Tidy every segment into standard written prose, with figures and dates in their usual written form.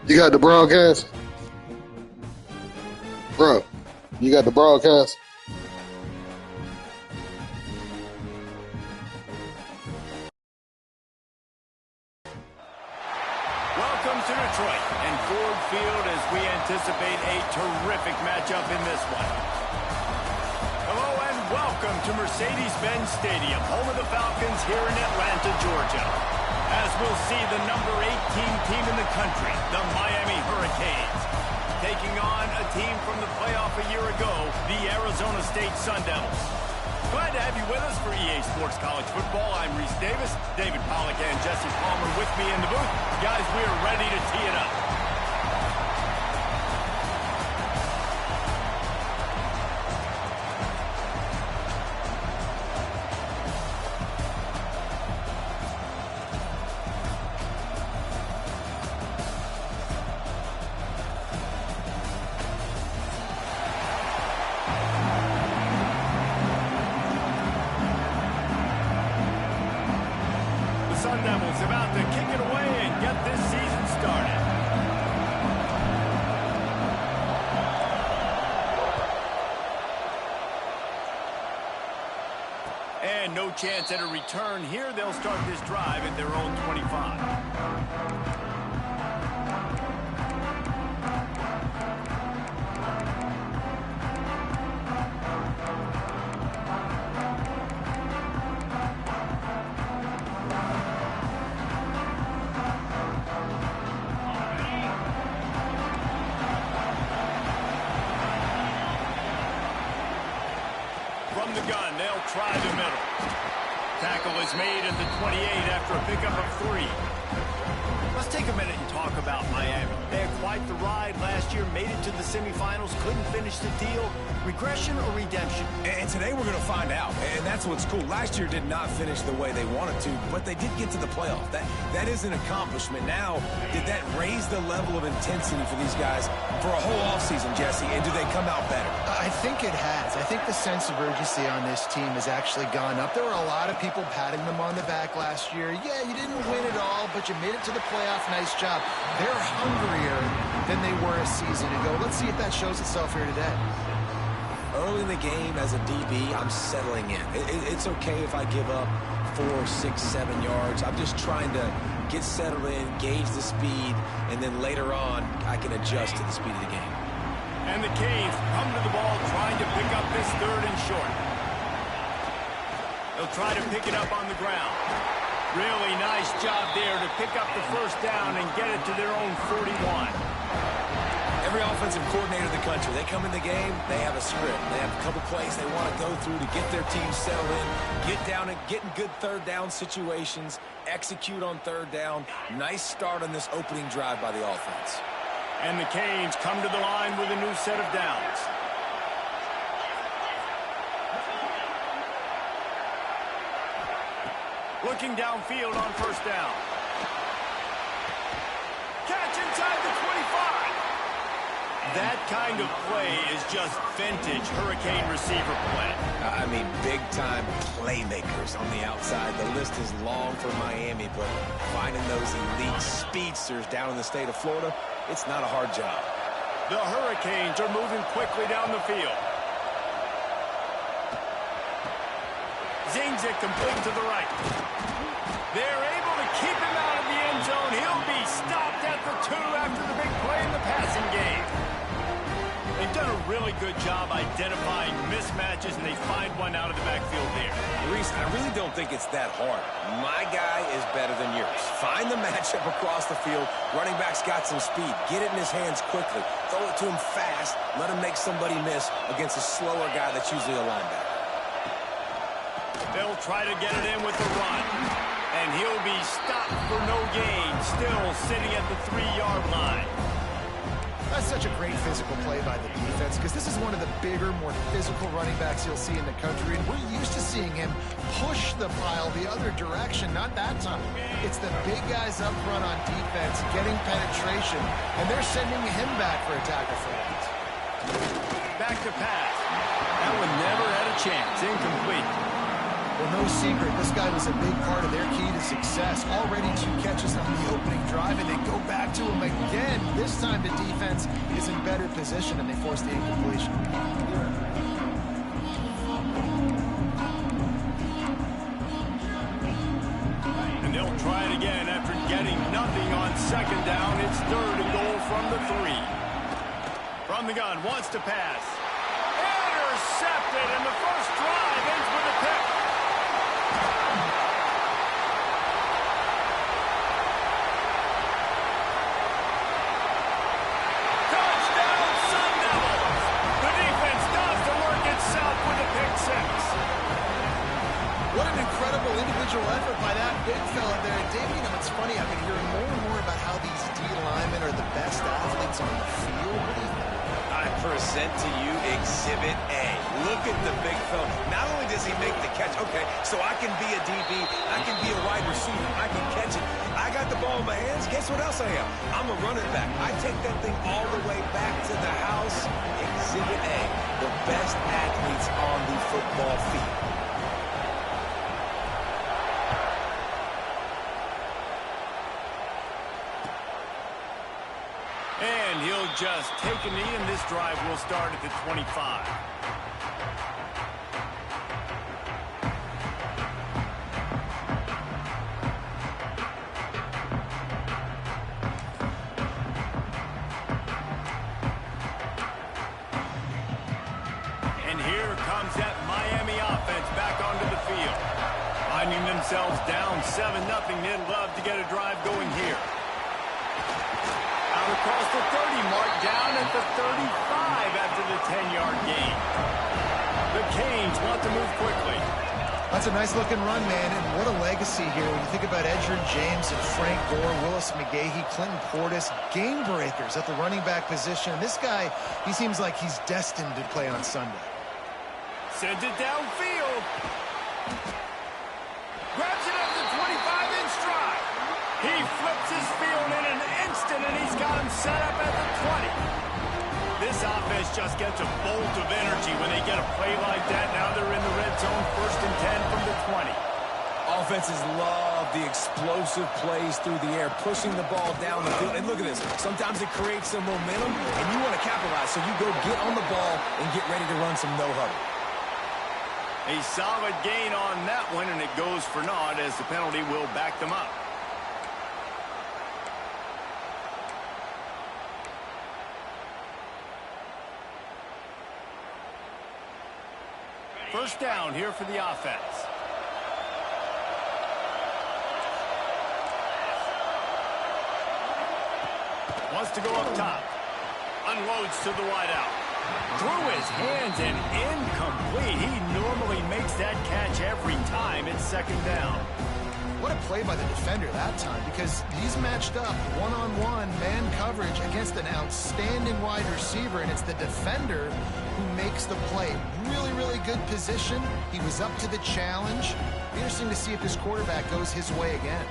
You got the broadcast? Bro, you got the broadcast? Welcome to Detroit and Ford Field as we anticipate a terrific matchup in this one. Hello and welcome to Mercedes-Benz Stadium, home of the Falcons here in Atlanta, Georgia. As we'll see the number 18 team in the country, the Miami Hurricanes, taking on a team from the playoff a year ago, the Arizona State Sun Devils. Glad to have you with us for EA Sports College Football. I'm Reese Davis, David Pollack and Jesse Palmer with me in the booth. Guys, we are ready to tee it up. Sun Devils about to kick it away and get this season started. And no chance at a return here. They'll start this drive at their own 25. From the gun, they'll try the middle. Tackle is made at the 28 after a pickup of 3. Let's take a minute and talk about Miami. They had quite the ride last year, made it to the semifinals, couldn't finish the deal. Regression or redemption? And today we're going to find out, and that's what's cool. Last year did not finish the way they wanted to, but they did get to the playoff. That is an accomplishment. Now, did that raise the level of intensity for these guys for a whole offseason, Jesse, and do they come out better? I think it has. I think the sense of urgency on this team has actually gone up. There were a lot of people patting them on the back last year. Yeah, you didn't win it all, but you made it to the playoff. Nice job. They're hungrier than they were a season ago. Let's see if that shows itself here today. Early in the game as a DB, I'm settling in. It's okay if I give up 4, 6, 7 yards. I'm just trying to get settled in, gauge the speed, and then later on, I can adjust to the speed of the game. And the Canes come to the ball trying to pick up this 3rd and short. They'll try to pick it up on the ground. Really nice job there to pick up the 1st down and get it to their own 41. Every offensive coordinator in the country, they come in the game, they have a script. They have a couple plays they want to go through to get their team settled in, get down and get in good 3rd down situations, execute on 3rd down. Nice start on this opening drive by the offense. And the Canes come to the line with a new set of downs. Looking downfield on 1st down. Catch inside the 25. That kind of play is just vintage Hurricane receiver play. I mean, big-time playmakers on the outside. The list is long for Miami, but finding those elite speedsters down in the state of Florida, it's not a hard job. The Hurricanes are moving quickly down the field. Zings it complete to the right. They're able to keep him out of the end zone. He'll be stopped at the 2 after the big play in the passing game. They've done a really good job identifying mismatches, and they find one out of the backfield there. Reese, I really don't think it's that hard. My guy is better than yours. Find the matchup across the field. Running back's got some speed. Get it in his hands quickly. Throw it to him fast. Let him make somebody miss against a slower guy that's usually a linebacker. They'll try to get it in with the run. And he'll be stopped for no gain, still sitting at the 3-yard line. That's such a great physical play by the defense because this is one of the bigger, more physical running backs you'll see in the country, and we're used to seeing him push the pile the other direction. Not that time. It's the big guys up front on defense getting penetration, and they're sending him back for a tackle for that. Back to pass. That one never had a chance. Incomplete. Well, no secret, this guy was a big part of their key to success. Already 2 catches on the opening drive, and they go back to him again. This time the defense is in better position, and they force the incompletion. And they'll try it again after getting nothing on second down. It's 3rd and goal from the 3. From the gun, wants to pass. Intercepted, and the first drive ends with a pick. Touchdown, Sun Devils! The defense does the work itself with a pick 6. What an incredible individual effort by that big fella there. And Dave, you know, it's funny, I've been hearing more and more about how these D linemen are the best athletes on the field. What do you think? I present to you Exhibit A. Look at the big fella. Not only does he make the catch, okay, so I can be a DB, I can be a wide receiver, I can catch it. I got the ball in my hands. Guess what else I am? I'm a running back. I take that thing all the way back to the house. Exhibit A, the best athletes on the football field. And he'll just take a knee, and this drive will start at the 25. And here comes that Miami offense back onto the field. Finding themselves down 7-0, they'd love to get a drive going here. Out across the 30 mark, down at the 35 after the 10-yard gain. The Canes want to move quickly. That's a nice-looking run, man, and what a legacy here. When you think about Edgerrin James and Frank Gore, Willis McGahee, Clinton Portis, game breakers at the running back position. This guy, he seems like he's destined to play on Sunday. Sends it downfield. Grabs it up to 25 in stride. He flips his field in an instant, and he's got him set up at the 20. This offense just gets a bolt of energy when they get a play like that. Now they're in the red zone, 1st and 10 from the 20. Offenses love the explosive plays through the air, pushing the ball down the field. And look at this. Sometimes it creates some momentum, and you want to capitalize. So you go get on the ball and get ready to run some no-huddle. A solid gain on that one, and it goes for naught as the penalty will back them up. First down here for the offense. Wants to go up top. Unloads to the wideout. Through his hands and incomplete. He normally makes that catch every time. It's 2nd down. What a play by the defender that time, because he's matched up one-on-one man coverage against an outstanding wide receiver, and it's the defender who makes the play. Really, really good position. He was up to the challenge. Interesting to see if this quarterback goes his way again.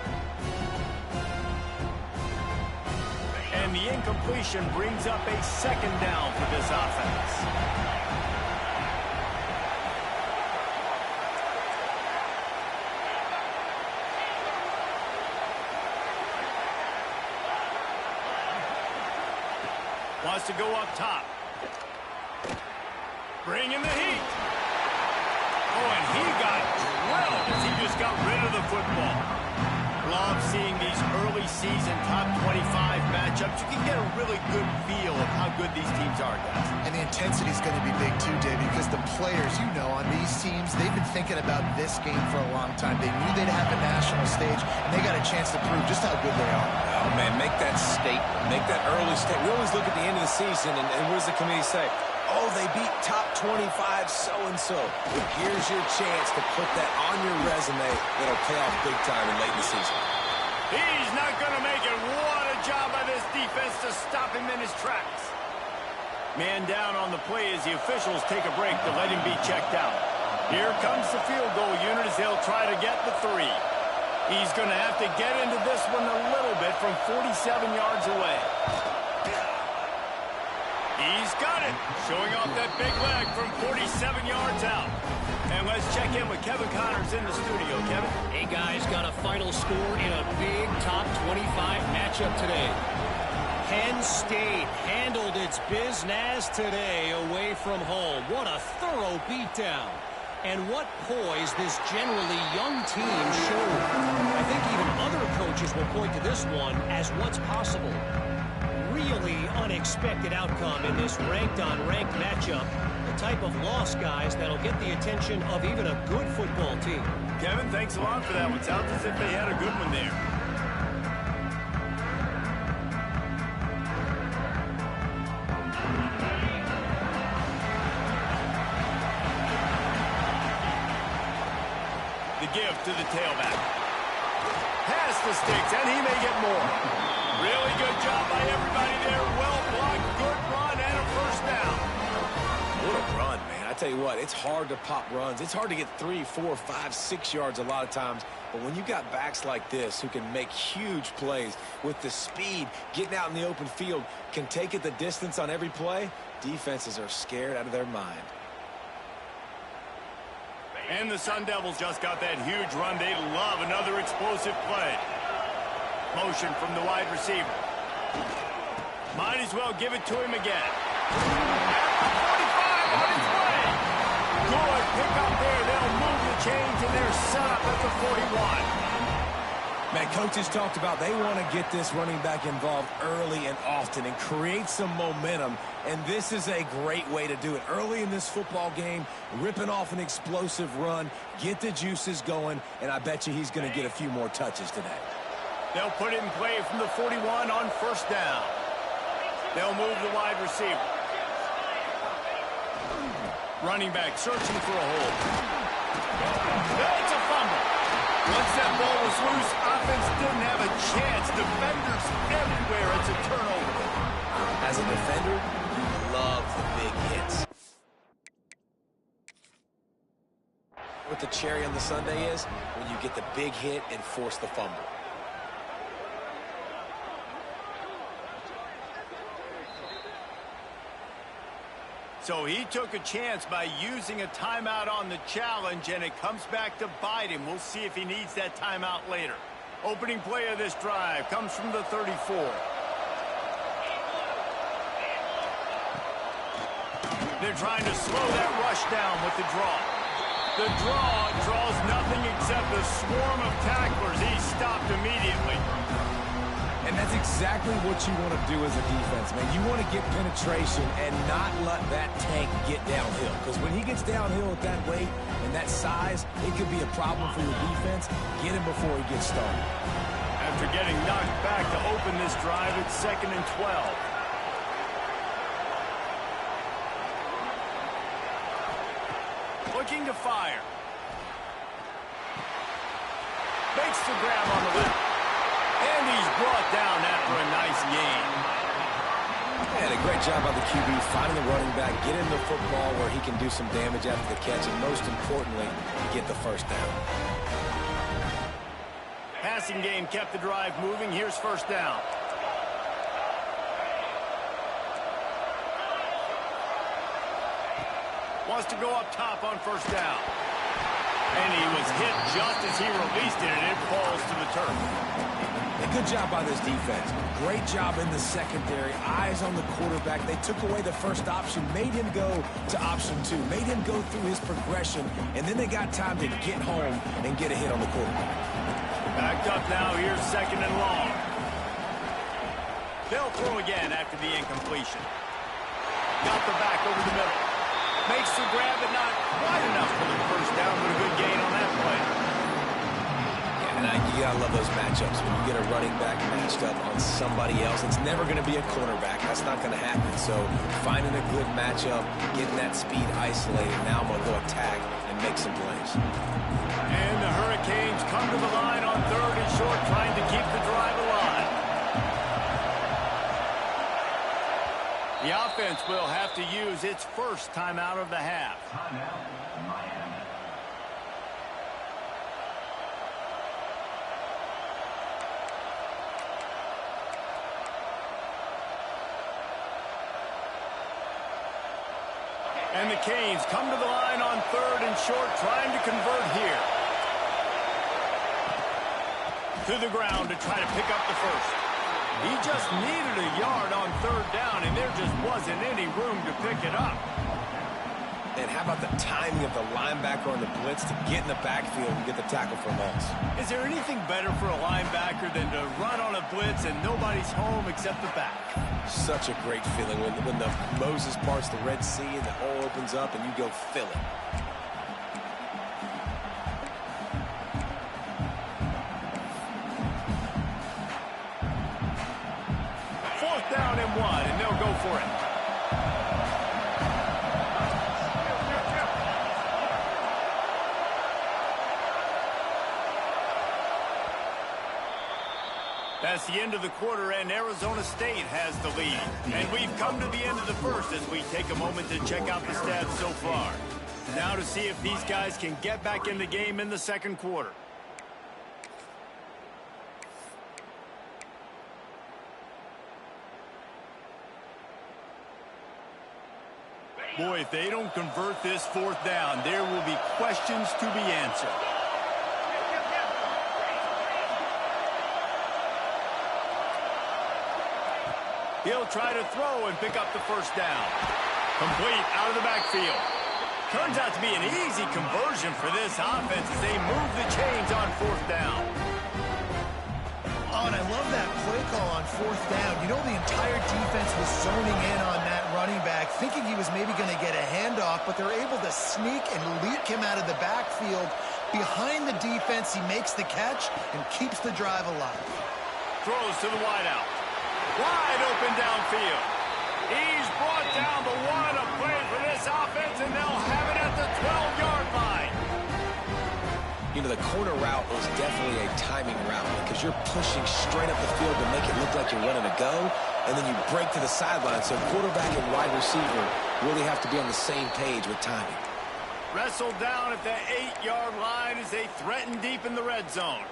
And the incompletion brings up a 2nd down for this offense. Wants to go up top. Bring in the heat. Oh, and he got drilled as he just got rid of the football. Love seeing these early season top 25 matchups. You can get a really good feel of how good these teams are, guys. And the intensity is going to be big too, Dave, because the players, you know, on these teams, they've been thinking about this game for a long time. They knew they'd have a national stage, and they got a chance to prove just how good they are. Oh, man, make that statement. Make that early statement. We always look at the end of the season, and what does the committee say? Oh, they beat top 25 so-and-so. Well, here's your chance to put that on your resume that'll pay off big time in late in the season. He's not going to make it. What a job by this defense to stop him in his tracks. Man down on the play as the officials take a break to let him be checked out. Here comes the field goal unit as they'll try to get the 3. He's going to have to get into this one a little bit from 47 yards away. He's got it, showing off that big leg from 47 yards out. And let's check in with Kevin Connors in the studio. Kevin? Hey, guys, got a final score in a big top 25 matchup matchup today. Penn State handled its business today away from home. What a thorough beatdown. And what poise this generally young team showed. I think even other coaches will point to this one as what's possible. Really unexpected outcome in this ranked-on-ranked matchup. The type of loss, guys, that'll get the attention of even a good football team. Kevin, thanks a lot for that one. Sounds as if they had a good one there. The give to the tailback. Pass the sticks, and he may get more. Really good job by everybody there. Well blocked, good run, and a first down. What a run, man. I tell you what, it's hard to pop runs. It's hard to get 3, 4, 5, 6 yards a lot of times. But when you got backs like this who can make huge plays with the speed, getting out in the open field, can take it the distance on every play, defenses are scared out of their mind. And the Sun Devils just got that huge run. They love another explosive play. Motion from the wide receiver. Might as well give it to him again. At the 45 on his way. Good pick up there. They'll move the chains, and they're set up at the 41. Man, coaches talked about they want to get this running back involved early and often and create some momentum, and this is a great way to do it. Early in this football game, ripping off an explosive run, get the juices going, and I bet you he's going to get a few more touches today. They'll put it in play from the 41 on first down. They'll move the wide receiver. Running back searching for a hole. It's a fumble. Once that ball was loose, offense didn't have a chance. Defenders everywhere. It's a turnover. As a defender, you love the big hits. What the cherry on the sundae is, when you get the big hit and force the fumble. So he took a chance by using a timeout on the challenge, and it comes back to bite him. We'll see if he needs that timeout later. Opening play of this drive comes from the 34. They're trying to slow that rush down with the draw. The draw draws nothing except a swarm of tacklers. He's stopped immediately. And that's exactly what you want to do as a defense, man. You want to get penetration and not let that tank get downhill. Because when he gets downhill at that weight and that size, it could be a problem for your defense. Get him before he gets started. After getting knocked back to open this drive, it's 2nd and 12. Looking to fire. Makes the grab on the left. And he's brought down after a nice gain. And a great job by the QB finding the running back, get him the football where he can do some damage after the catch, and most importantly, get the first down. Passing game kept the drive moving. Here's first down. Wants to go up top on first down. And he was hit just as he released it, and it falls to the turf. A good job by this defense. Great job in the secondary. Eyes on the quarterback. They took away the first option, made him go to option 2, made him go through his progression, and then they got time to get home and get a hit on the quarterback. Backed up now. Here's 2nd and long. They'll throw again after the incompletion. Got the back over the middle. Makes the grab, but not quite enough for the first down, but a good gain on that play. And you gotta love those matchups when you get a running back matched up on somebody else. It's never going to be a cornerback. That's not going to happen. So finding a good matchup, getting that speed isolated. Now I'm going to go attack and make some plays. And the Hurricanes come to the line on 3rd and short, trying to keep the drive alive. The offense will have to use its first timeout of the half. And the Canes come to the line on 3rd and short, trying to convert here. To the ground to try to pick up the first. He just needed a yard on third down, and there just wasn't any room to pick it up. And how about the timing of the linebacker on the blitz to get in the backfield and get the tackle for a loss? Is there anything better for a linebacker than to run on a blitz and nobody's home except the back? Such a great feeling when the Moses parts the Red Sea and the hole opens up and you go fill it. Fourth down and 1, and they'll go for it. That's the end of the quarter, and Arizona State has the lead. And we've come to the end of the first as we take a moment to check out the stats so far. Now to see if these guys can get back in the game in the second quarter. Boy, if they don't convert this fourth down, there will be questions to be answered. He'll try to throw and pick up the first down. Complete out of the backfield. Turns out to be an easy conversion for this offense as they move the chains on fourth down. Oh, and I love that play call on fourth down. You know, the entire defense was zoning in on that running back, thinking he was maybe going to get a handoff, but they're able to sneak and leak him out of the backfield. Behind the defense, he makes the catch and keeps the drive alive. Throws to the wideout. Wide open downfield. He's brought down the one, a play for this offense, and they'll have it at the 12-yard line. You know, the corner route was definitely a timing route because you're pushing straight up the field to make it look like you're running a go, and then you break to the sideline. So quarterback and wide receiver really have to be on the same page with timing. Wrestled down at the 8-yard line as they threaten deep in the red zone.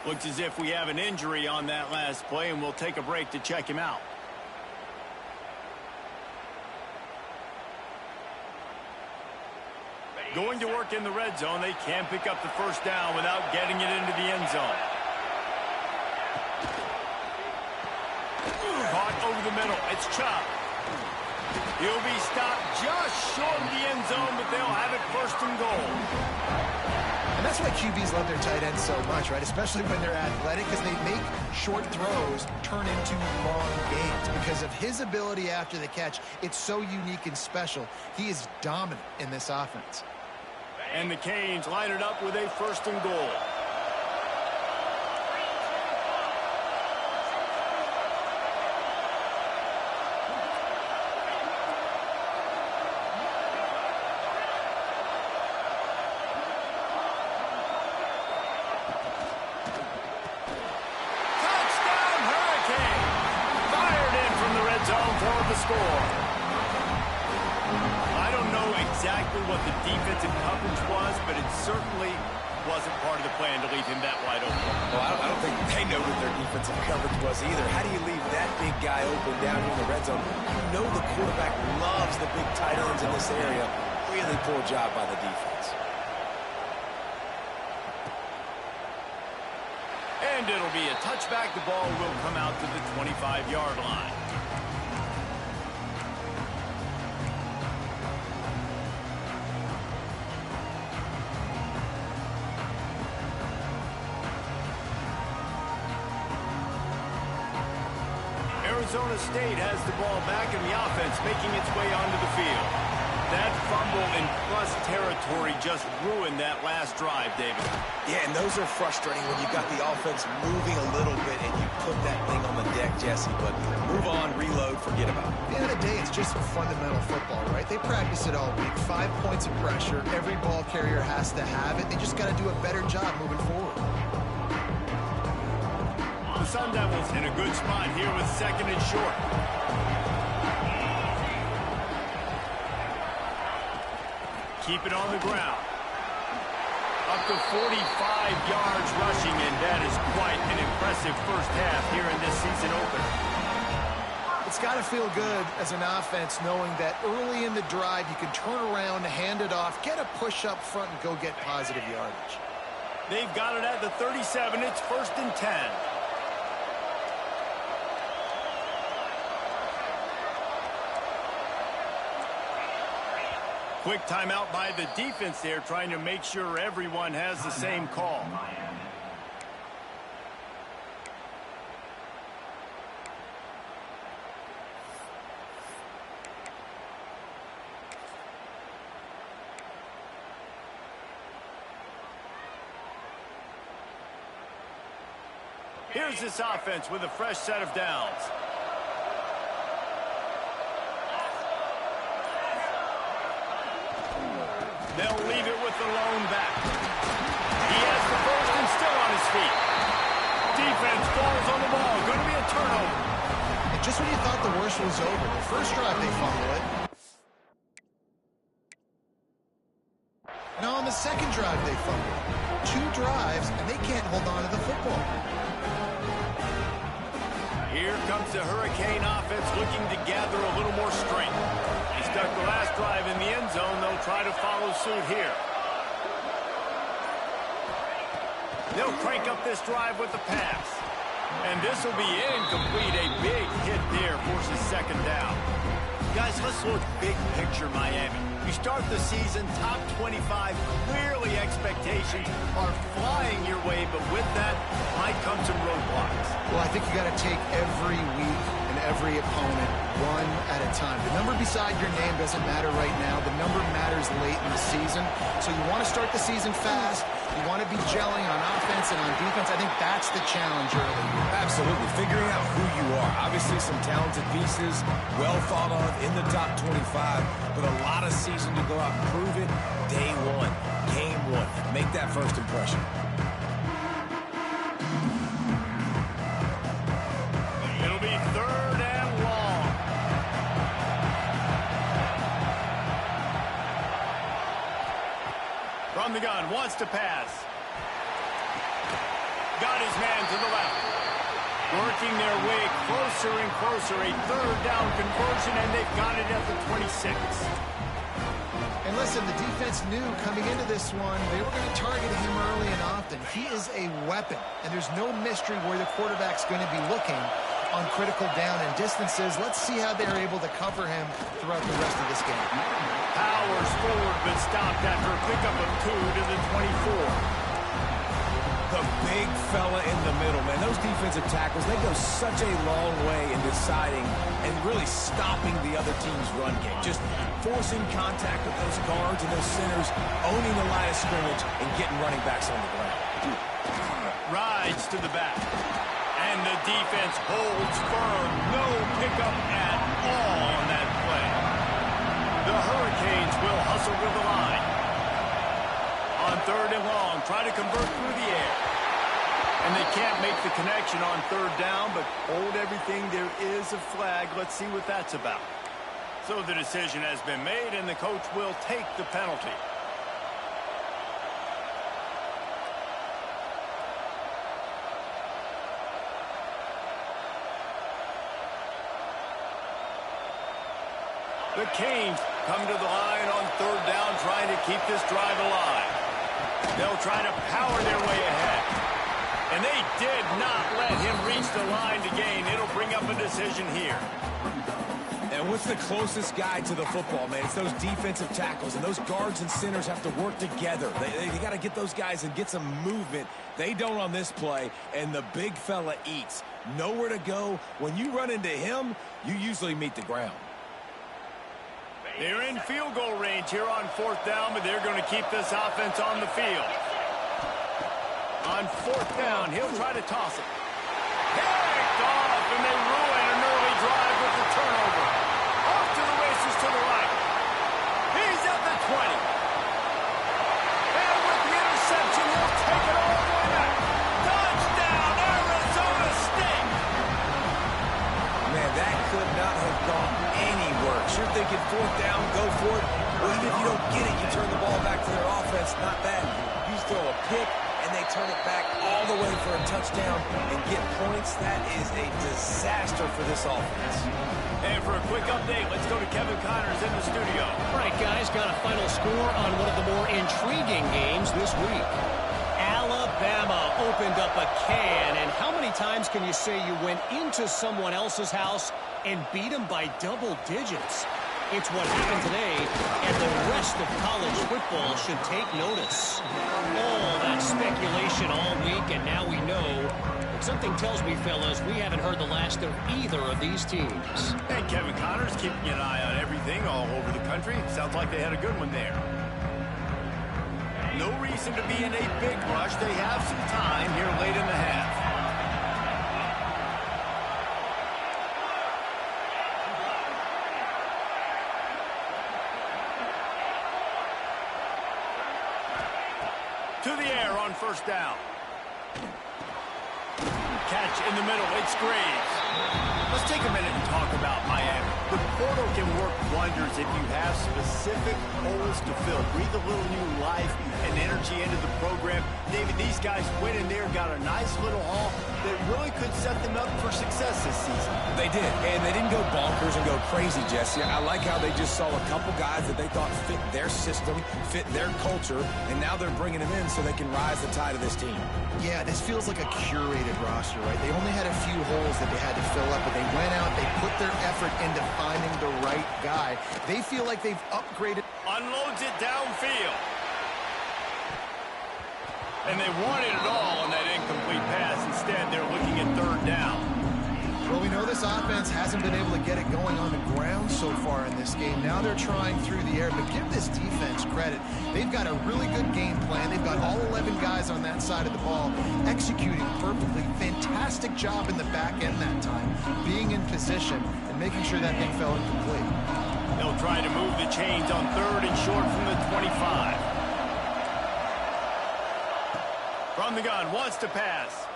Looks as if we have an injury on that last play, and we'll take a break to check him out. Going to work in the red zone, they can pick up the first down without getting it into the end zone. Caught over the middle. It's Chubb. He'll be stopped just short of the end zone, but they'll have it first and goal. And that's why QBs love their tight ends so much, right? Especially when they're athletic, because they make short throws turn into long gains. Because of his ability after the catch, it's so unique and special. He is dominant in this offense. And the Canes line it up with a first and goal. Score. I don't know exactly what the defensive coverage was, but it certainly wasn't part of the plan to leave him that wide open. Well, I don't think they know what their defensive coverage was either. How do you leave that big guy open down here in the red zone? You know the quarterback loves the big tight ends in this area. Really poor job by the defense. And it'll be a touchback. The ball will come out to the 25-yard line. Arizona State has the ball back in the offense, making its way onto the field. That fumble in plus territory just ruined that last drive, David. Yeah, and those are frustrating when you've got the offense moving a little bit and you put that thing on the deck, Jesse. But move on, reload, forget about it. At the end of the day, it's just fundamental football, right? They practice it all week. 5 points of pressure. Every ball carrier has to have it. They just got to do a better job moving forward. The Sun Devils in a good spot here with second and short. Keep it on the ground. Up to 45 yards rushing, and that is quite an impressive first half here in this season opener. It's got to feel good as an offense knowing that early in the drive you can turn around, hand it off, get a push up front, and go get positive yardage. They've got it at the 37. It's first and 10. Quick timeout by the defense there, trying to make sure everyone has the same call. Here's this offense with a fresh set of downs. They'll leave it with the lone back. He has the first and still on his feet. Defense falls on the ball. Going to be a turnover. And just when you thought the worst was over, the first drive they fumble it. Now on the second drive they fumble. 2 drives, and they can't hold on to the football. Here comes the Hurricane offense looking to gather a little more strength. They stuck the last drive in the end zone. They'll try to follow suit here. They'll crank up this drive with the pass. And this will be incomplete. A big hit there forces second down. Guys, let's look big picture Miami. You start the season top 25. Clearly expectations are flying your way, but with that might come some roadblocks. Well, I think you got to take every week and every opponent one at a time. The number beside your name doesn't matter right now. The number matters late in the season. So you want to start the season fast. You want to be gelling on offense and on defense. I think that's the challenge early. Absolutely. Figuring out who you are. Obviously some talented pieces, well thought of in the top 25, but a lot of season to go out and prove it. Day one, game one. Make that first impression. It'll be third and long. From the gun, wants to pass. Got his man to the left. Working their way closer and closer. A third down conversion, and they've got it at the 26. And listen, the defense knew coming into this one, they were going to target him early and often. He is a weapon, and there's no mystery where the quarterback's going to be looking on critical down and distances. Let's see how they're able to cover him throughout the rest of this game. Powers forward, but stopped after a pickup of 2 to the 24. The big fella in the middle, man. Those defensive tackles, they go such a long way in deciding and really stopping the other team's run game. Just forcing contact with those guards and those centers, owning the line of scrimmage, and getting running backs on the ground. Rides to the back. And the defense holds firm. No pickup at all on that play. The Hurricanes will hustle with the line. On third and long, try to convert through the air. And they can't make the connection on third down, but hold everything. There is a flag. Let's see what that's about. So the decision has been made, and the coach will take the penalty. The Canes come to the line on third down, trying to keep this drive alive. They'll try to power their way ahead. And they did not let him reach the line to gain. It'll bring up a decision here. And what's the closest guy to the football, man? It's those defensive tackles, and those guards and centers have to work together. They got to get those guys and get some movement. They don't on this play, and the big fella eats. Nowhere to go. When you run into him, you usually meet the ground. They're in field goal range here on fourth down, but they're going to keep this offense on the field. On fourth down, he'll try to toss it. Picked off, and they ruin an early drive with the turnover. Off to the races to the right. He's at the 20. And with the interception, he'll take it all the way back. Touchdown, Arizona State. Man, that could not have gone anywhere. Sure thinking fourth down, go for it. Well, even if you don't get it, you turn the ball back to their offense. Not that. You throw a pick, and they turn it back all the way for a touchdown and get points. That is a disaster for this offense. And for a quick update, let's go to Kevin Connors in the studio. All right, guys, got a final score on one of the more intriguing games this week. Alabama opened up a can, and how many times can you say you went into someone else's house and beat them by double digits? It's what happened today, and the rest of college football should take notice. All that speculation all week, and now we know. But something tells me, fellas, we haven't heard the last of either of these teams. And Kevin Connor's keeping an eye on everything all over the country. Sounds like they had a good one there. No reason to be in a big rush. They have some time here late in the half. To the air on first down. Catch in the middle. It's Graves. Let's take a minute and talk about Miami. The portal can work wonders if you have specific holes to fill. Breathe a little new life and energy into the program. David, these guys went in there, got a nice little haul that really could set them up for success this season. They did, and they didn't go bonkers and go crazy, Jesse. I like how they just saw a couple guys that they thought fit their system, fit their culture, and now they're bringing them in so they can rise the tide of this team. Yeah, this feels like a curated roster, right? They only had a few holes that they had to fill up, but they went out, they put their effort into finding the right guy. They feel like they've upgraded. Unloads it downfield. And they wanted it all on that incomplete pass. Instead, they're looking at third down. Well, we know this offense hasn't been able to get it going on the ground so far in this game. Now they're trying through the air, but give this defense credit. They've got a really good game plan. They've got all 11 guys on that side of the ball executing perfectly. Fantastic job in the back end that time, being in position and making sure that thing fell incomplete. They'll try to move the chains on third and short from the 25. From the gun, wants to pass.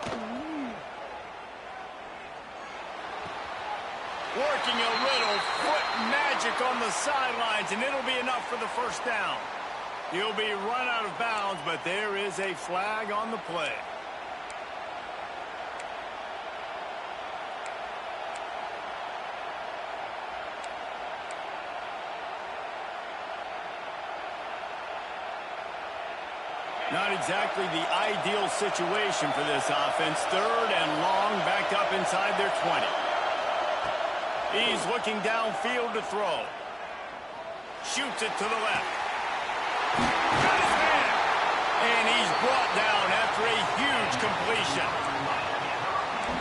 Working a little foot magic on the sidelines, and it'll be enough for the first down. He'll be run out of bounds, but there is a flag on the play. Not exactly the ideal situation for this offense. Third and long, back up inside their 20. He's looking downfield to throw. Shoots it to the left. Got his man. And he's brought down after a huge completion.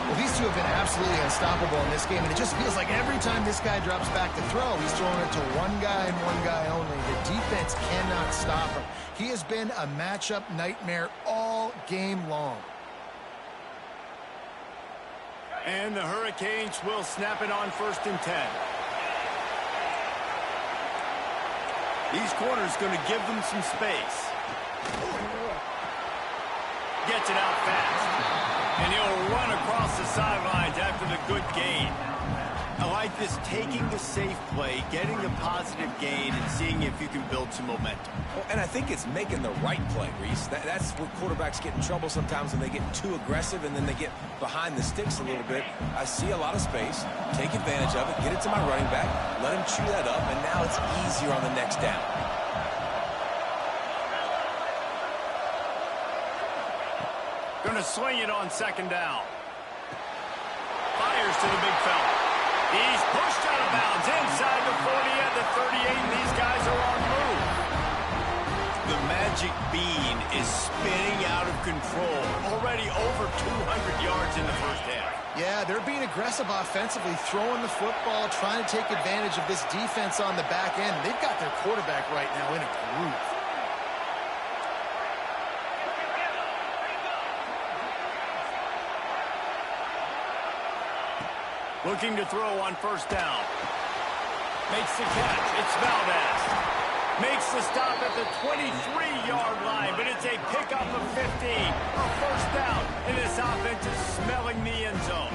Well, these two have been absolutely unstoppable in this game, and it just feels like every time this guy drops back to throw, he's throwing it to one guy and one guy only. The defense cannot stop him. He has been a matchup nightmare all game long. And the Hurricanes will snap it on first and 10. These corners going to give them some space. Gets it out fast. And he'll run across the sidelines after the good gain. I like this, taking the safe play, getting the positive gain, and seeing if you can build some momentum. Well, and I think it's making the right play, Reese. That's where quarterbacks get in trouble sometimes when they get too aggressive and then they get behind the sticks a little bit. I see a lot of space, take advantage of it, get it to my running back, let him chew that up, and now it's easier on the next down. Going to swing it on second down. Fires to the big fella. He's pushed out of bounds inside the 40 at the 38, and these guys are on move. The magic bean is spinning out of control. Already over 200 yards in the first half. Yeah, they're being aggressive offensively, throwing the football, trying to take advantage of this defense on the back end. They've got their quarterback right now in a groove. Looking to throw on first down. Makes the catch. It's Valdez. Makes the stop at the 23-yard line, but it's a pickup of 15. A first down, and this offense is smelling the end zone.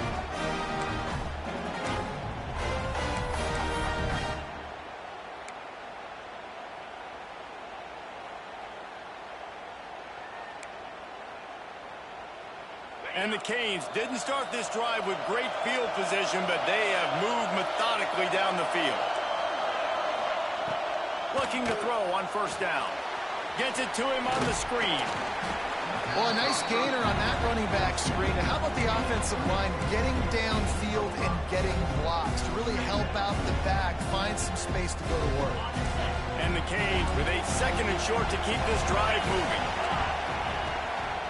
And the Canes didn't start this drive with great field position, but they have moved methodically down the field. Looking to throw on first down. Gets it to him on the screen. Well, a nice gainer on that running back screen. And how about the offensive line getting downfield and getting blocks to really help out the back, find some space to go to work. And the Canes with a 2nd and short to keep this drive moving.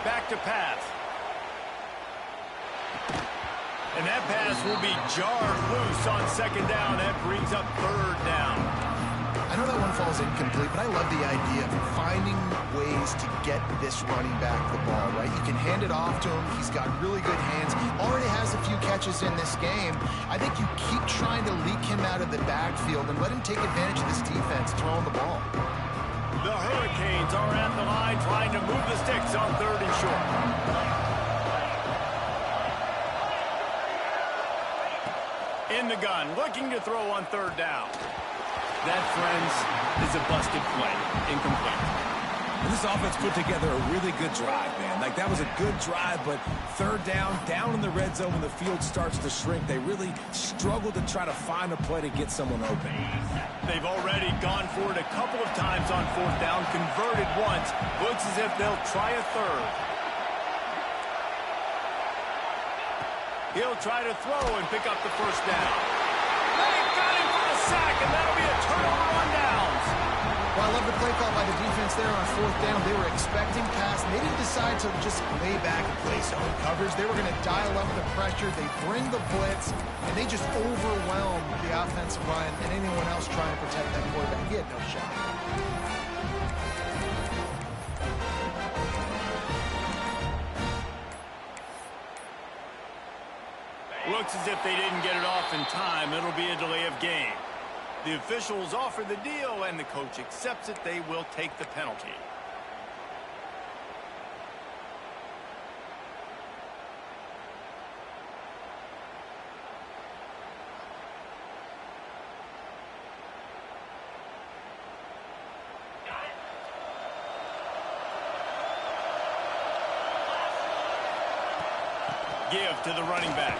Back to pass. And that pass will be jarred loose on 2nd down. That brings up 3rd down. I know that one falls incomplete, but I love the idea of finding ways to get this running back the ball, right? You can hand it off to him. He's got really good hands. Already has a few catches in this game. I think you keep trying to leak him out of the backfield and let him take advantage of this defense throwing the ball. The Hurricanes are at the line trying to move the sticks on 3rd and short. In the gun, looking to throw on 3rd down. That, friends, is a busted play. Incomplete. And this offense put together a really good drive, man. Like, that was a good drive, but 3rd down in the red zone when the field starts to shrink, they really struggled to try to find a play to get someone open. They've already gone for it a couple of times on 4th down, converted once. Looks as if they'll try a 3rd. He'll try to throw and pick up the 1st down. They've got him for a sack, and that'll be a turnover on downs. Well, I love the play call by the defense there on 4th down. They were expecting pass. They didn't decide to just lay back and play zone coverage. They were going to dial up the pressure. They bring the blitz, and they just overwhelm the offensive line and anyone else trying to protect that quarterback. He had no shot. Looks as if they didn't get it off in time. It'll be a delay of game. The officials offer the deal, and the coach accepts it. They will take the penalty. Give to the running back.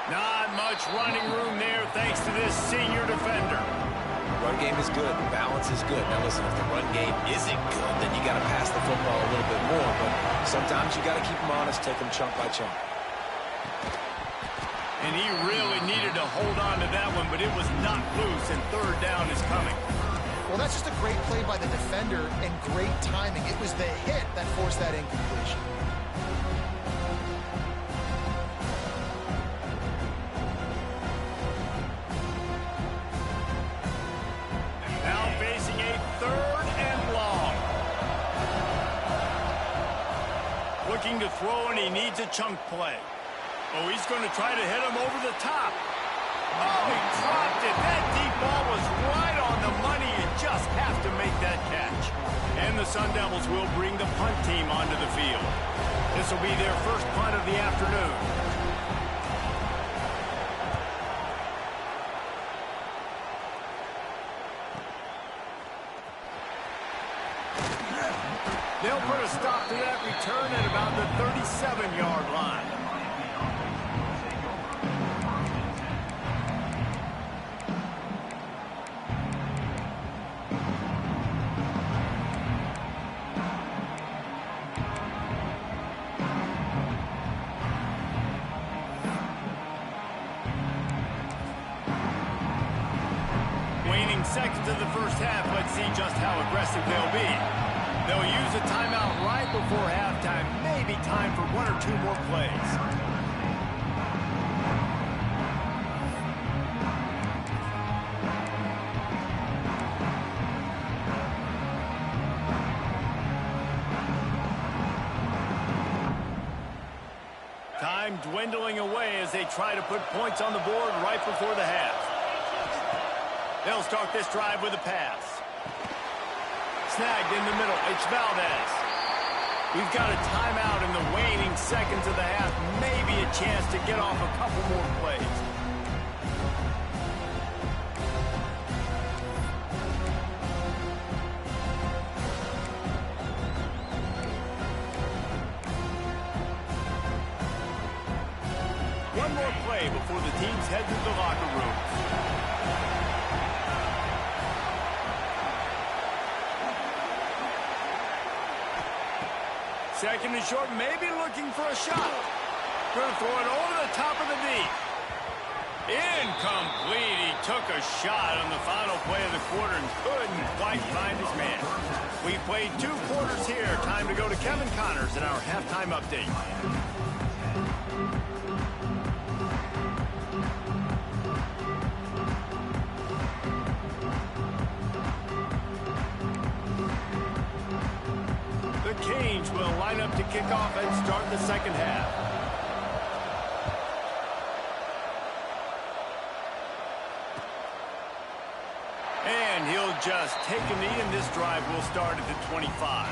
Not much running room there thanks to this senior defender. Run game is good. The balance is good. Now listen, if the run game isn't good, then you got to pass the football a little bit more. But sometimes you got to keep them honest, take them chunk by chunk. And he really needed to hold on to that one, but it was not loose, and 3rd down is coming. Well, that's just a great play by the defender and great timing. It was the hit that forced that incompletion. Looking to throw, and he needs a chunk play. Oh, he's going to try to hit him over the top. Oh, he dropped it. That deep ball was right on the money. You just have to make that catch. And the Sun Devils will bring the punt team onto the field. This will be their first punt of the afternoon. They'll put a stop to that return at about the 37-yard line. Waning seconds of the first half. Let's see just how aggressive they'll be. They'll use a timeout right before halftime. Maybe time for 1 or 2 more plays. Time dwindling away as they try to put points on the board right before the half. They'll start this drive with a pass. Snagged in the middle. It's Valdez. We've got a timeout in the waning seconds of the half. Maybe a chance to get off a couple more plays. One more play before the teams head to the locker room. Second and short, maybe looking for a shot. Going to throw it over the top of the knee. Incomplete. He took a shot on the final play of the quarter and couldn't quite find his man. We played 2 quarters here. Time to go to Kevin Connors in our halftime update. The Canes will line up to kick off and start the second half. And he'll just take a knee, and this drive will start at the 25.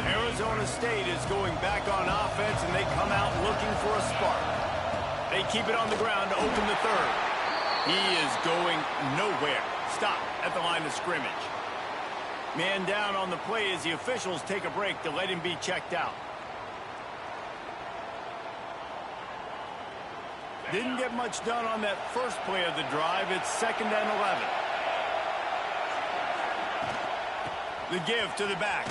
Arizona State is going back on offense, and they come out looking for a spark. They keep it on the ground to open the third. He is going nowhere. Stop at the line of scrimmage. Man down on the play as the officials take a break to let him be checked out. Didn't get much done on that first play of the drive. It's 2nd and 11. The give to the back.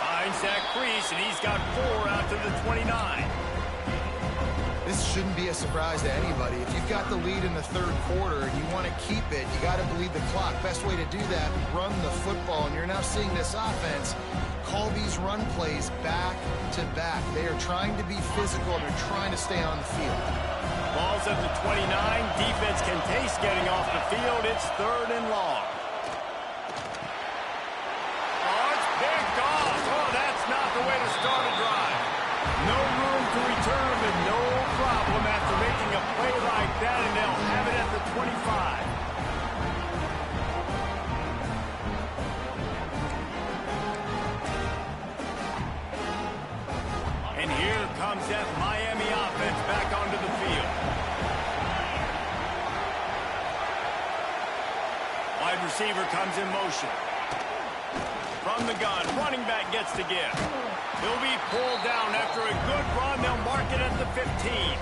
Finds that crease, and he's got 4 out to the 29. This shouldn't be a surprise to anybody. If you've got the lead in the 3rd quarter and you want to keep it, you got to bleed the clock. Best way to do that, run the football. And you're now seeing this offense call these run plays back to back. They are trying to be physical, and they're trying to stay on the field. Ball's at the 29. Defense can taste getting off the field. It's 3rd and long. Not the way to start a drive. No room to return, and no problem after making a play like that, and they'll have it at the 25. And here comes that Miami offense back onto the field. Wide receiver comes in motion. From the gun, running back gets to give. He'll be pulled down after a good run. They'll mark it at the 15.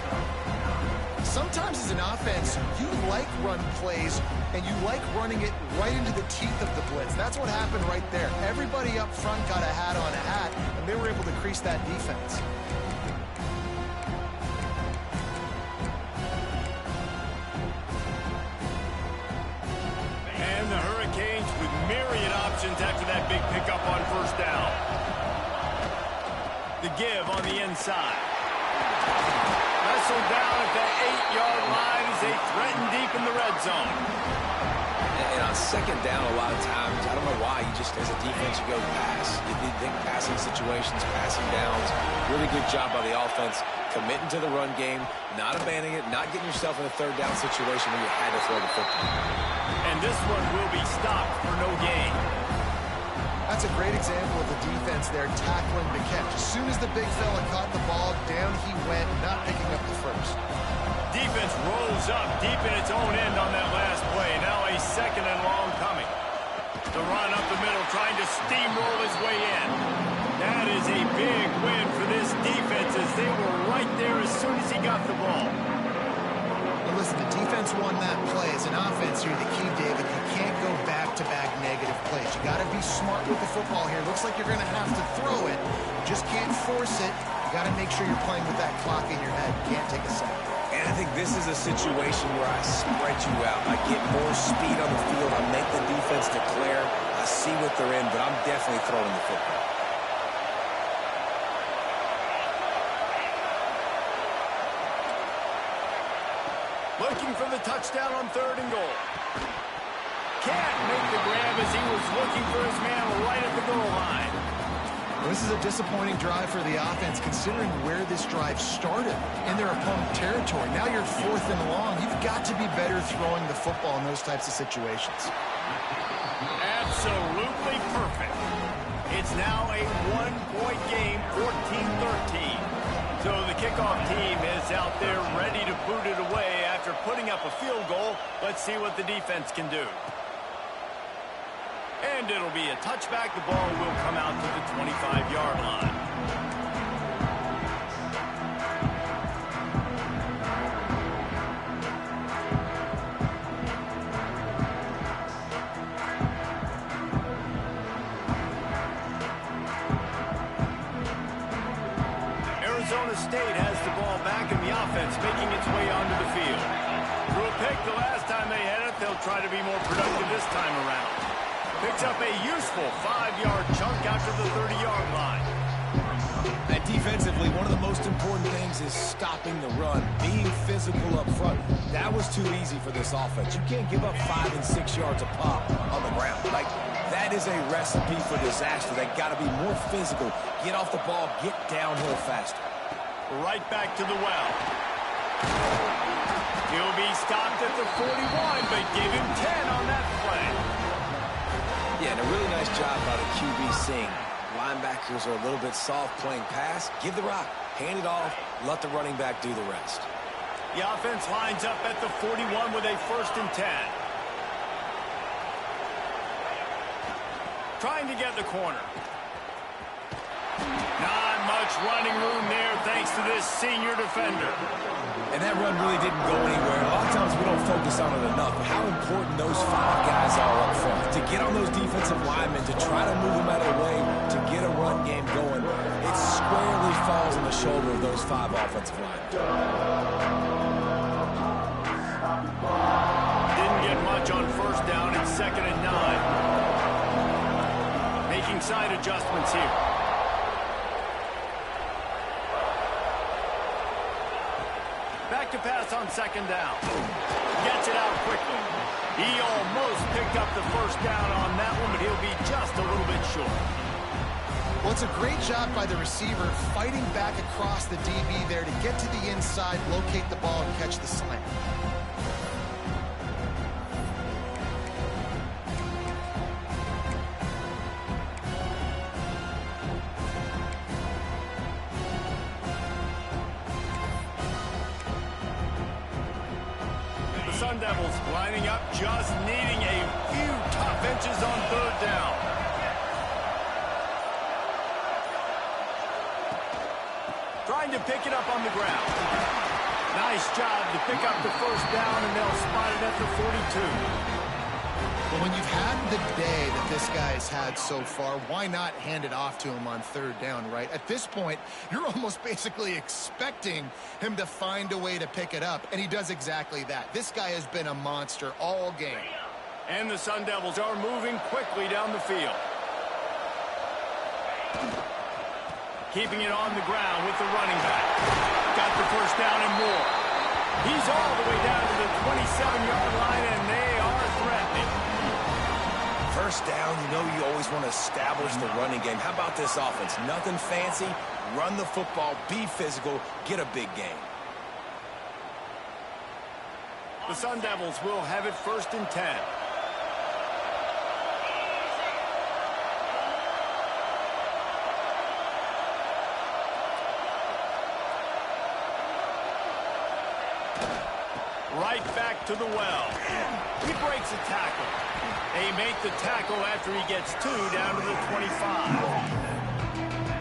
Sometimes as an offense, you like run plays, and you like running it right into the teeth of the blitz. That's what happened right there. Everybody up front got a hat on a hat, and they were able to crease that defense. And the Hurricanes with myriad options after that big pickup on 1st down. The give on the inside. Wrestled down at the 8-yard line as they threaten deep in the red zone. And on 2nd down, a lot of times, I don't know why, you just, as a defense, you go pass. You think passing situations, passing downs. Really good job by the offense, committing to the run game, not abandoning it, not getting yourself in a 3rd down situation where you had to throw the football. And this one will be stopped for no gain. That's a great example of the defense there tackling the catch. As soon as the big fella caught the ball, down he went, not picking up the first. Defense rolls up deep in its own end on that last play. Now a 2nd and long coming. The run up the middle, trying to steamroll his way in. That is a big win for this defense as they were right there as soon as he got the ball. Listen, the defense won that play. As an offense here, the key, David, you can't go back-to-back negative plays. You got to be smart with the football here. Looks like you're going to have to throw it. You just can't force it. You got to make sure you're playing with that clock in your head. You can't take a sack. And I think this is a situation where I spread you out. I get more speed on the field. I make the defense declare. I see what they're in, but I'm definitely throwing the football. Looking for the touchdown on 3rd and goal. Can't make the grab as he was looking for his man right at the goal line. Well, this is a disappointing drive for the offense, considering where this drive started in their opponent territory. Now you're 4th and long. You've got to be better throwing the football in those types of situations. Absolutely perfect. It's now a 1-point game, 14-13. So the kickoff team is out there ready to boot it away after putting up a field goal. Let's see what the defense can do. And it'll be a touchback. The ball will come out to the 25-yard line. Arizona State has the ball back in the offense, making its way onto the field. Threw a pick the last time they had it. They'll try to be more productive this time around. Picks up a useful 5-yard chunk out to the 30-yard line. And defensively, one of the most important things is stopping the run, being physical up front. That was too easy for this offense. You can't give up 5 and 6 yards a pop on the ground. Like, that is a recipe for disaster. They got to be more physical, get off the ball, get downhill faster. Right back to the well. He'll be stopped at the 41, but give him 10 on that play. Yeah, and a really nice job by the QB seeing. Linebackers are a little bit soft playing pass. Give the rock, hand it off, let the running back do the rest. The offense lines up at the 41 with a 1st and 10. Trying to get the corner. Not much running room there thanks to this senior defender. And that run really didn't go anywhere. A lot of times we don't focus on it enough, but how important those 5 guys are up front. To get on those defensive linemen, to try to move them out of the way, to get a run game going, it squarely falls on the shoulder of those 5 offensive linemen. Didn't get much on 1st down. It's 2nd and 9. Making side adjustments here. Back to pass on 2nd down. Gets it out quickly. He almost picked up the 1st down on that one, but he'll be just a little bit short. Well, it's a great job by the receiver fighting back across the DB there to get to the inside, locate the ball, and catch the slant. Sun Devils lining up, just needing a few tough inches on 3rd down. Trying to pick it up on the ground. Nice job to pick up the 1st down, and they'll spot it at the 42. Well, when you've had the day that this guy's had so far, why not hand it off to him on 3rd down, right? At this point, you're almost basically expecting him to find a way to pick it up, and he does exactly that. This guy has been a monster all game. And the Sun Devils are moving quickly down the field. Keeping it on the ground with the running back. Got the 1st down and more. He's all the way down to the 27-yard line, and they are threatening. 1st down, you know you always want to establish the running game. How about this offense? Nothing fancy. Run the football, be physical, get a big game. The Sun Devils will have it 1st and 10. Right back to the well. He breaks a tackle. They make the tackle after he gets 2 down to the 25.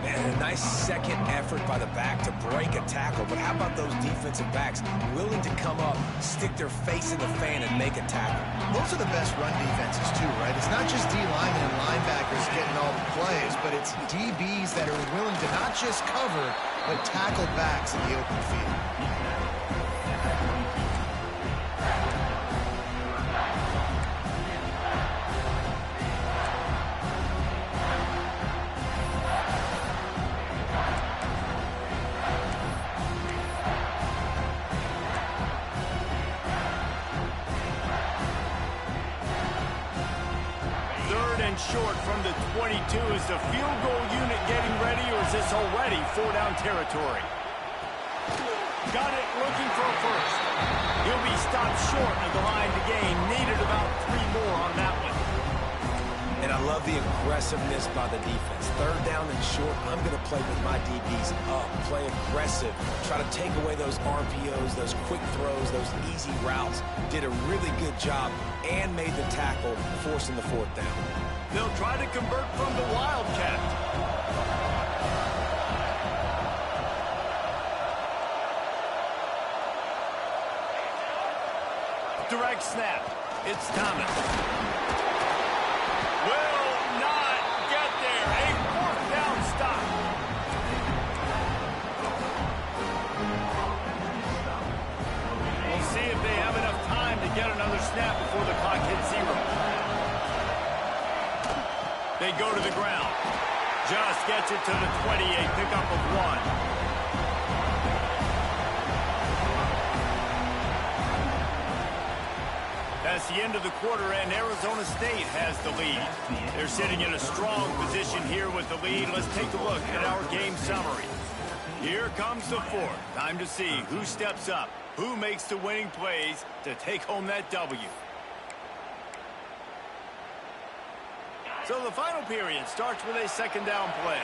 And a nice second effort by the back to break a tackle. But how about those defensive backs willing to come up, stick their face in the fan, and make a tackle? Those are the best run defenses, too, right? It's not just D linemen and linebackers getting all the plays, but it's DBs that are willing to not just cover, but tackle backs in the open field. 3rd and short from the 22. Is the field goal unit getting ready, or is this already 4-down territory? Got it, looking for a first. He'll be stopped short of the line to gain. Needed about 3 more on that one. And I love the aggressiveness by the defense. 3rd down and short, I'm going to play with my DBs up, play aggressive, try to take away those RPOs, those quick throws, those easy routes. Did a really good job and made the tackle, forcing the 4th down. They'll try to convert from the Wildcat. Direct snap. It's Thomas. Will not get there. A 4th down stop. We'll see if they have enough time to get another snap before the clock hits 0. They go to the ground. Just gets it to the 28, pickup of 1. That's the end of the quarter, and Arizona State has the lead. They're sitting in a strong position here with the lead. Let's take a look at our game summary. Here comes the 4th. Time to see who steps up, who makes the winning plays to take home that W. So the final period starts with a 2nd down play.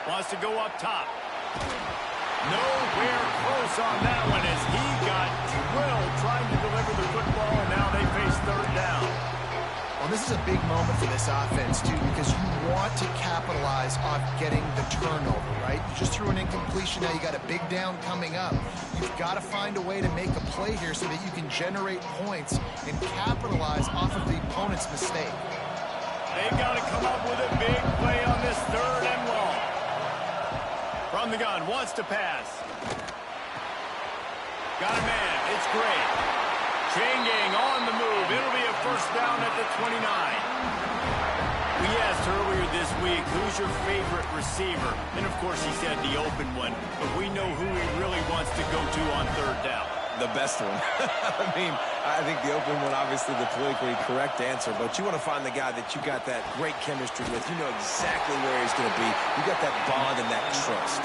Wants to go up top. Nowhere close on that one as he got drilled trying to deliver the football, and now they face 3rd down. Well, this is a big moment for this offense, too, because you want to capitalize on getting the turnover, right? You just threw an incompletion. Now you got a big down coming up. You've got to find a way to make a play here so that you can generate points and capitalize off of the opponent's mistake. They've got to come up with a big play on this 3rd and long. From the gun, wants to pass. Got a man, it's great. Chain gang on the move. It'll be a 1st down at the 29. We asked earlier this week, who's your favorite receiver? And of course he said the open one, but we know who he really wants to go to on 3rd down. The best one. I mean, I think the open one, obviously the politically correct answer, but you want to find the guy that you got that great chemistry with. You know exactly where he's going to be. You got that bond and that trust.